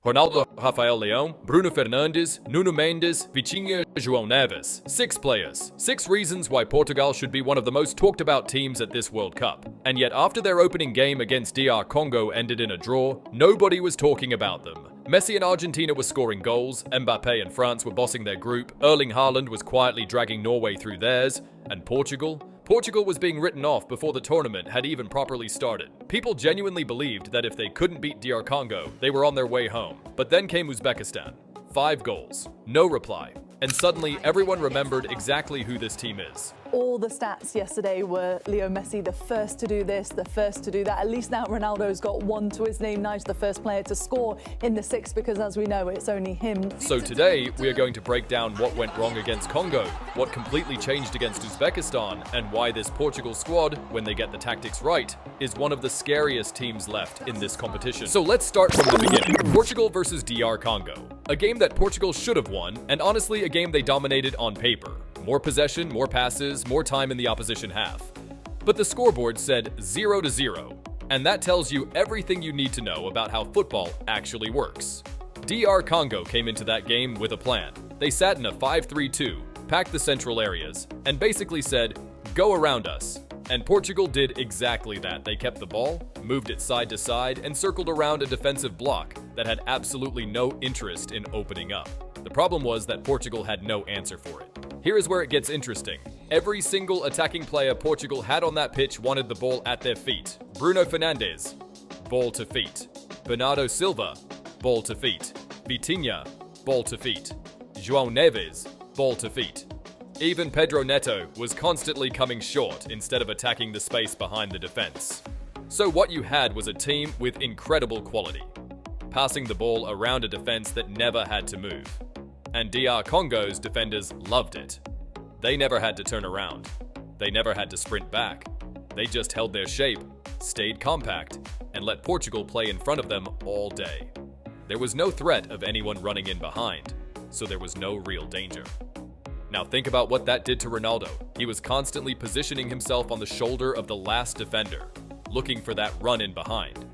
Ronaldo, Rafael Leão, Bruno Fernandes, Nuno Mendes, Vitinha, João Neves. 6 players. 6 reasons why Portugal should be one of the most talked about teams at this World Cup. And yet after their opening game against DR Congo ended in a draw, nobody was talking about them. Messi and Argentina were scoring goals, Mbappe and France were bossing their group, Erling Haaland was quietly dragging Norway through theirs, and Portugal was being written off before the tournament had even properly started. People genuinely believed that if they couldn't beat DR Congo, they were on their way home. But then came Uzbekistan. 5 goals, no reply. And suddenly, everyone remembered exactly who this team is. All the stats yesterday were Leo Messi the first to do this, the first to do that. At least now Ronaldo's got 1 to his name. Now he's the first player to score in the 6 because, as we know, it's only him. So today, we are going to break down what went wrong against Congo, what completely changed against Uzbekistan, and why this Portugal squad, when they get the tactics right, is one of the scariest teams left in this competition. So let's start from the beginning. Portugal versus DR Congo. A game that Portugal should have won, and honestly a game they dominated on paper. More possession, more passes, more time in the opposition half. But the scoreboard said 0-0, and that tells you everything you need to know about how football actually works. DR Congo came into that game with a plan. They sat in a 5-3-2, packed the central areas, and basically said, "Go around us." And Portugal did exactly that. They kept the ball, moved it side to side, and circled around a defensive block that had absolutely no interest in opening up. The problem was that Portugal had no answer for it. Here is where it gets interesting. Every single attacking player Portugal had on that pitch wanted the ball at their feet. Bruno Fernandes, ball to feet. Bernardo Silva, ball to feet. Vitinha, ball to feet. João Neves, ball to feet. Even Pedro Neto was constantly coming short instead of attacking the space behind the defense. So what you had was a team with incredible quality, passing the ball around a defense that never had to move. And DR Congo's defenders loved it. They never had to turn around. They never had to sprint back. They just held their shape, stayed compact, and let Portugal play in front of them all day. There was no threat of anyone running in behind, so there was no real danger. Now think about what that did to Ronaldo. He was constantly positioning himself on the shoulder of the last defender, looking for that run in behind.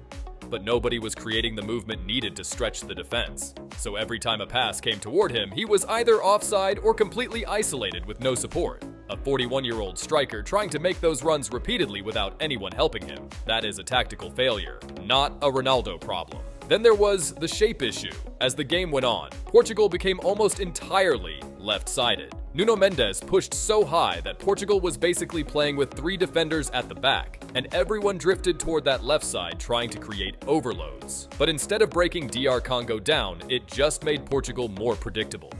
But nobody was creating the movement needed to stretch the defense. So every time a pass came toward him, he was either offside or completely isolated with no support. A 41-year-old striker trying to make those runs repeatedly without anyone helping him. That is a tactical failure, not a Ronaldo problem. Then there was the shape issue. As the game went on, Portugal became almost entirely left-sided. Nuno Mendes pushed so high that Portugal was basically playing with 3 defenders at the back, and everyone drifted toward that left side trying to create overloads. But instead of breaking DR Congo down, it just made Portugal more predictable.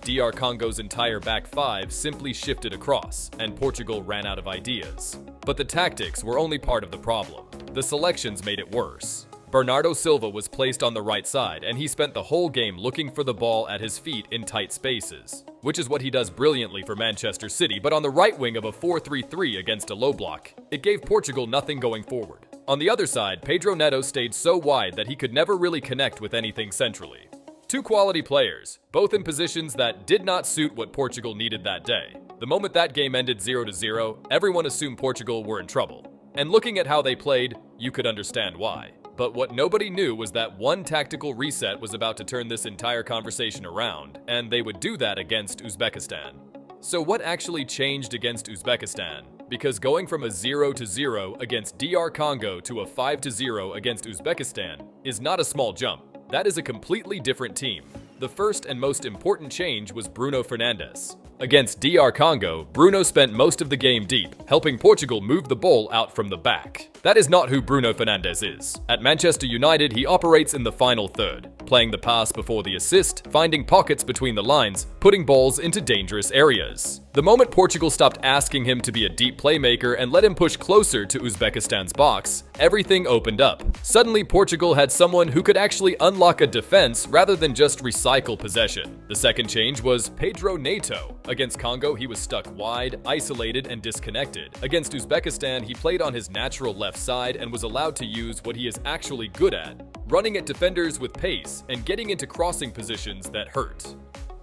DR Congo's entire back 5 simply shifted across, and Portugal ran out of ideas. But the tactics were only part of the problem. The selections made it worse. Bernardo Silva was placed on the right side, and he spent the whole game looking for the ball at his feet in tight spaces, which is what he does brilliantly for Manchester City, but on the right wing of a 4-3-3 against a low block, it gave Portugal nothing going forward. On the other side, Pedro Neto stayed so wide that he could never really connect with anything centrally. 2 quality players, both in positions that did not suit what Portugal needed that day. The moment that game ended 0-0, everyone assumed Portugal were in trouble. And looking at how they played, you could understand why. But what nobody knew was that one tactical reset was about to turn this entire conversation around, and they would do that against Uzbekistan. So what actually changed against Uzbekistan? Because going from a 0-0 against DR Congo to a 5-0 against Uzbekistan is not a small jump. That is a completely different team. The first and most important change was Bruno Fernandes. Against DR Congo, Bruno spent most of the game deep, helping Portugal move the ball out from the back. That is not who Bruno Fernandes is. At Manchester United, he operates in the final third, playing the pass before the assist, finding pockets between the lines, putting balls into dangerous areas. The moment Portugal stopped asking him to be a deep playmaker and let him push closer to Uzbekistan's box, everything opened up. Suddenly, Portugal had someone who could actually unlock a defense rather than just recycle possession. The second change was Pedro Neto. Against Congo, he was stuck wide, isolated, and disconnected. Against Uzbekistan, he played on his natural left side and was allowed to use what he is actually good at, running at defenders with pace and getting into crossing positions that hurt.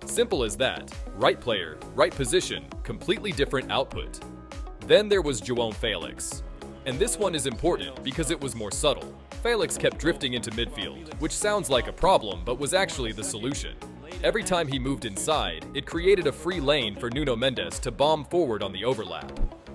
Simple as that. Right player, right position, completely different output. Then there was João Felix. And this one is important because it was more subtle. Felix kept drifting into midfield, which sounds like a problem but was actually the solution. Every time he moved inside, it created a free lane for Nuno Mendes to bomb forward on the overlap.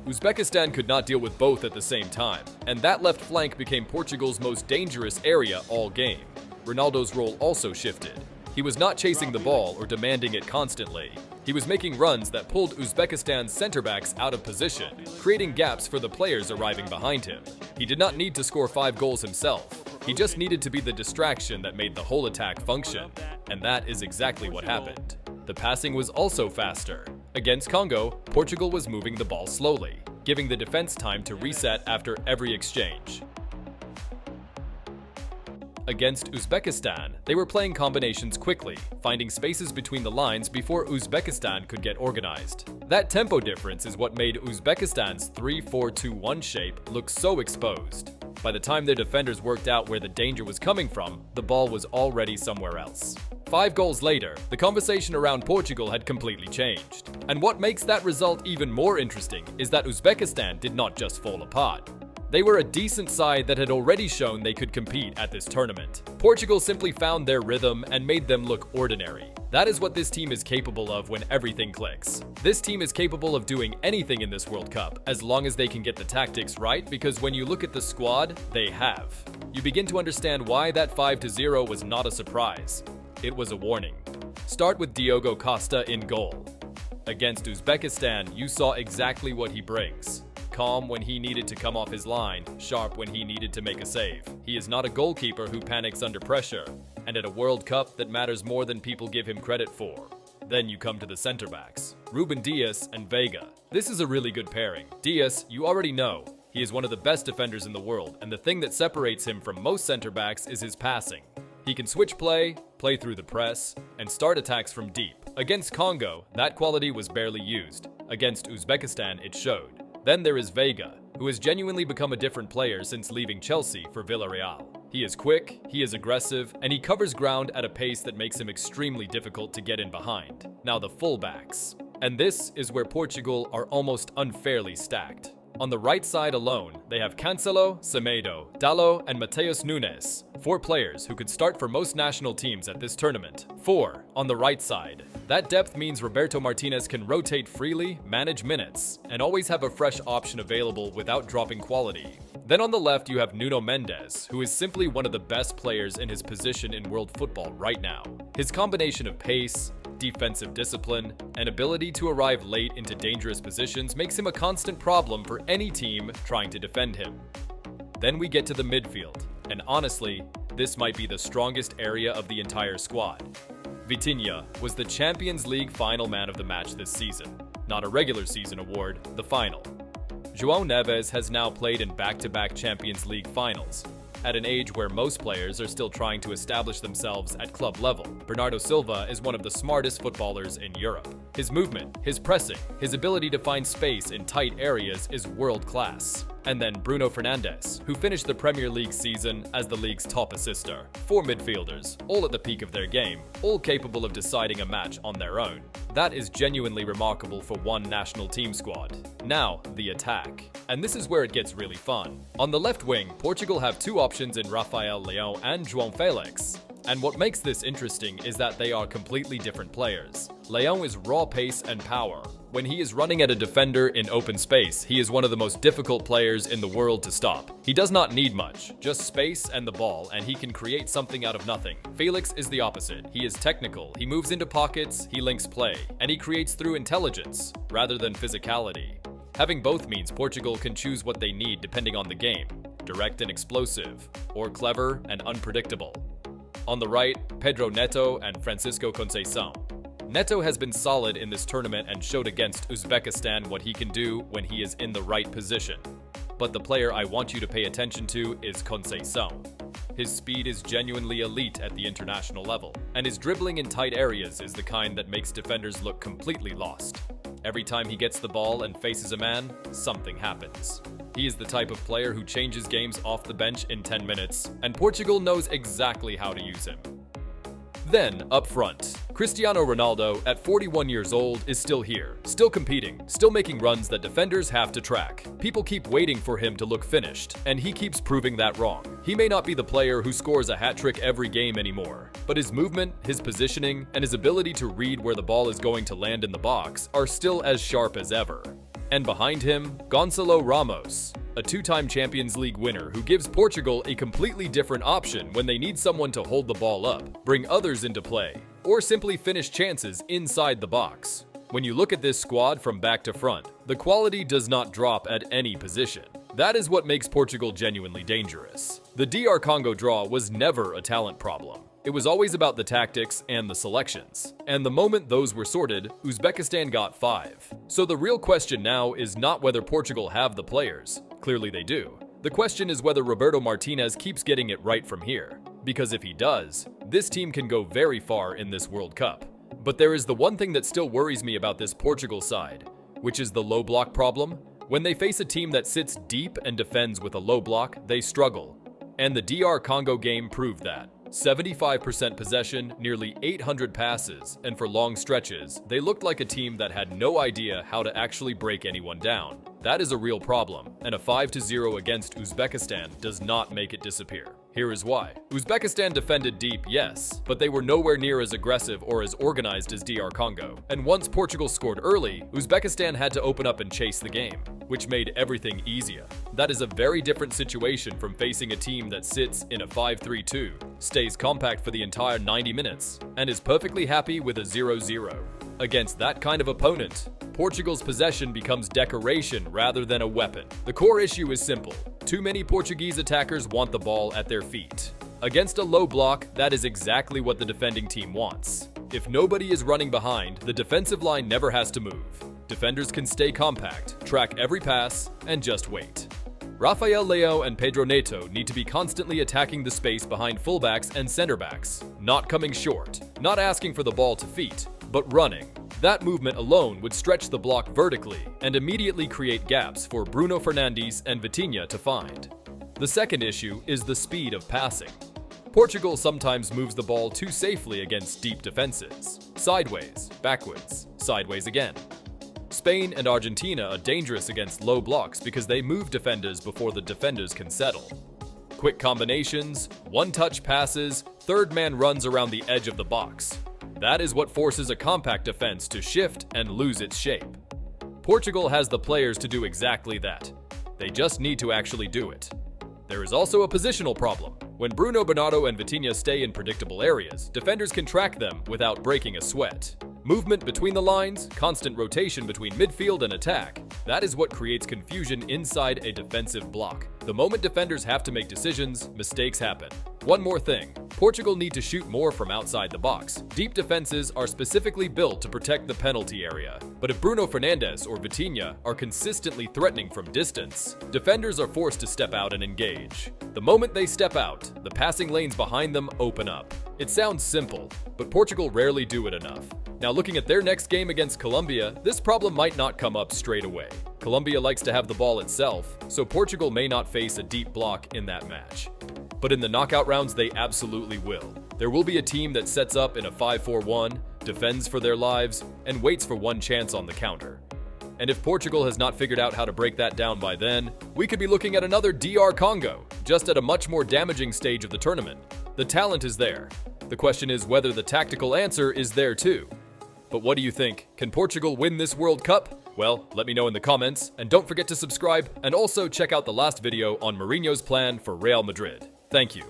Uzbekistan could not deal with both at the same time, and that left flank became Portugal's most dangerous area all game. Ronaldo's role also shifted. He was not chasing the ball or demanding it constantly. He was making runs that pulled Uzbekistan's center-backs out of position, creating gaps for the players arriving behind him. He did not need to score 5 goals himself. He just needed to be the distraction that made the whole attack function, and that is exactly what happened. The passing was also faster. Against Congo, Portugal was moving the ball slowly, giving the defense time to reset after every exchange. Against Uzbekistan, they were playing combinations quickly, finding spaces between the lines before Uzbekistan could get organized. That tempo difference is what made Uzbekistan's 3-4-2-1 shape look so exposed. By the time their defenders worked out where the danger was coming from, the ball was already somewhere else. 5 goals later, the conversation around Portugal had completely changed. And what makes that result even more interesting is that Uzbekistan did not just fall apart. They were a decent side that had already shown they could compete at this tournament. Portugal simply found their rhythm and made them look ordinary. That is what this team is capable of when everything clicks. This team is capable of doing anything in this World Cup as long as they can get the tactics right, because when you look at the squad, they have. You begin to understand why that 5-0 was not a surprise. It was a warning. Start with Diogo Costa in goal. Against Uzbekistan, you saw exactly what he brings. Calm when he needed to come off his line, sharp when he needed to make a save. He is not a goalkeeper who panics under pressure, and at a World Cup that matters more than people give him credit for. Then you come to the center-backs, Ruben Dias and Veiga. This is a really good pairing. Dias, you already know, he is one of the best defenders in the world, and the thing that separates him from most center-backs is his passing. He can switch play through the press, and start attacks from deep. Against Congo, that quality was barely used. Against Uzbekistan, it showed. Then there is Veiga, who has genuinely become a different player since leaving Chelsea for Villarreal. He is quick, he is aggressive, and he covers ground at a pace that makes him extremely difficult to get in behind. Now the fullbacks. And this is where Portugal are almost unfairly stacked. On the right side alone, they have Cancelo, Semedo, Dalot, and Mateus Nunes, 4 players who could start for most national teams at this tournament. 4 on the right side. That depth means Roberto Martínez can rotate freely, manage minutes, and always have a fresh option available without dropping quality. Then on the left you have Nuno Mendes, who is simply one of the best players in his position in world football right now. His combination of pace, defensive discipline, and ability to arrive late into dangerous positions makes him a constant problem for any team trying to defend him. Then we get to the midfield, and honestly, this might be the strongest area of the entire squad. Vitinha was the Champions League final man of the match this season. Not a regular season award, the final. João Neves has now played in back-to-back Champions League finals. At an age where most players are still trying to establish themselves at club level, Bernardo Silva is one of the smartest footballers in Europe. His movement, his pressing, his ability to find space in tight areas is world-class. And then Bruno Fernandes, who finished the Premier League season as the league's top assister. 4 midfielders, all at the peak of their game, all capable of deciding a match on their own. That is genuinely remarkable for one national team squad. Now, the attack. And this is where it gets really fun. On the left wing, Portugal have 2 options in Rafael Leão and João Felix. And what makes this interesting is that they are completely different players. Leão is raw pace and power. When he is running at a defender in open space, he is one of the most difficult players in the world to stop. He does not need much, just space and the ball, and he can create something out of nothing. Felix is the opposite. He is technical, he moves into pockets, he links play, and he creates through intelligence rather than physicality. Having both means Portugal can choose what they need depending on the game, direct and explosive, or clever and unpredictable. On the right, Pedro Neto and Francisco Conceição. Neto has been solid in this tournament and showed against Uzbekistan what he can do when he is in the right position. But the player I want you to pay attention to is Conceição. His speed is genuinely elite at the international level, and his dribbling in tight areas is the kind that makes defenders look completely lost. Every time he gets the ball and faces a man, something happens. He is the type of player who changes games off the bench in 10 minutes, and Portugal knows exactly how to use him. Then, up front, Cristiano Ronaldo, at 41 years old, is still here, still competing, still making runs that defenders have to track. People keep waiting for him to look finished, and he keeps proving that wrong. He may not be the player who scores a hat-trick every game anymore, but his movement, his positioning, and his ability to read where the ball is going to land in the box are still as sharp as ever. And behind him, Gonçalo Ramos, a two-time Champions League winner who gives Portugal a completely different option when they need someone to hold the ball up, bring others into play, or simply finish chances inside the box. When you look at this squad from back to front, the quality does not drop at any position. That is what makes Portugal genuinely dangerous. The DR Congo draw was never a talent problem. It was always about the tactics and the selections. And the moment those were sorted, Uzbekistan got 5. So the real question now is not whether Portugal have the players. Clearly they do. The question is whether Roberto Martínez keeps getting it right from here. Because if he does, this team can go very far in this World Cup. But there is the one thing that still worries me about this Portugal side, which is the low block problem. When they face a team that sits deep and defends with a low block, they struggle. And the DR Congo game proved that. 75% possession, nearly 800 passes, and for long stretches, they looked like a team that had no idea how to actually break anyone down. That is a real problem, and a 5-0 against Uzbekistan does not make it disappear. Here is why. Uzbekistan defended deep, yes, but they were nowhere near as aggressive or as organized as DR Congo. And once Portugal scored early, Uzbekistan had to open up and chase the game, which made everything easier. That is a very different situation from facing a team that sits in a 5-3-2, stays compact for the entire 90 minutes, and is perfectly happy with a 0-0. Against that kind of opponent, Portugal's possession becomes decoration rather than a weapon. The core issue is simple. Too many Portuguese attackers want the ball at their feet. Against a low block, that is exactly what the defending team wants. If nobody is running behind, the defensive line never has to move. Defenders can stay compact, track every pass, and just wait. Rafael Leão and Pedro Neto need to be constantly attacking the space behind fullbacks and center-backs, not coming short, not asking for the ball to feet, but running. That movement alone would stretch the block vertically and immediately create gaps for Bruno Fernandes and Vitinha to find. The second issue is the speed of passing. Portugal sometimes moves the ball too safely against deep defenses. Sideways, backwards, sideways again. Spain and Argentina are dangerous against low blocks because they move defenders before the defenders can settle. Quick combinations, one-touch passes, third man runs around the edge of the box. That is what forces a compact defense to shift and lose its shape. Portugal has the players to do exactly that. They just need to actually do it. There is also a positional problem. When Bruno Bernardo and Vitinha stay in predictable areas, defenders can track them without breaking a sweat. Movement between the lines, constant rotation between midfield and attack, that is what creates confusion inside a defensive block. The moment defenders have to make decisions, mistakes happen. One more thing. Portugal need to shoot more from outside the box. Deep defenses are specifically built to protect the penalty area. But if Bruno Fernandes or Vitinha are consistently threatening from distance, defenders are forced to step out and engage. The moment they step out, the passing lanes behind them open up. It sounds simple, but Portugal rarely do it enough. Now looking at their next game against Colombia, this problem might not come up straight away. Colombia likes to have the ball itself, so Portugal may not face a deep block in that match. But in the knockout rounds, they absolutely will. There will be a team that sets up in a 5-4-1, defends for their lives, and waits for one chance on the counter. And if Portugal has not figured out how to break that down by then, we could be looking at another DR Congo, just at a much more damaging stage of the tournament. The talent is there. The question is whether the tactical answer is there too. But what do you think? Can Portugal win this World Cup? Well, let me know in the comments, and don't forget to subscribe, and also check out the last video on Mourinho's plan for Real Madrid. Thank you.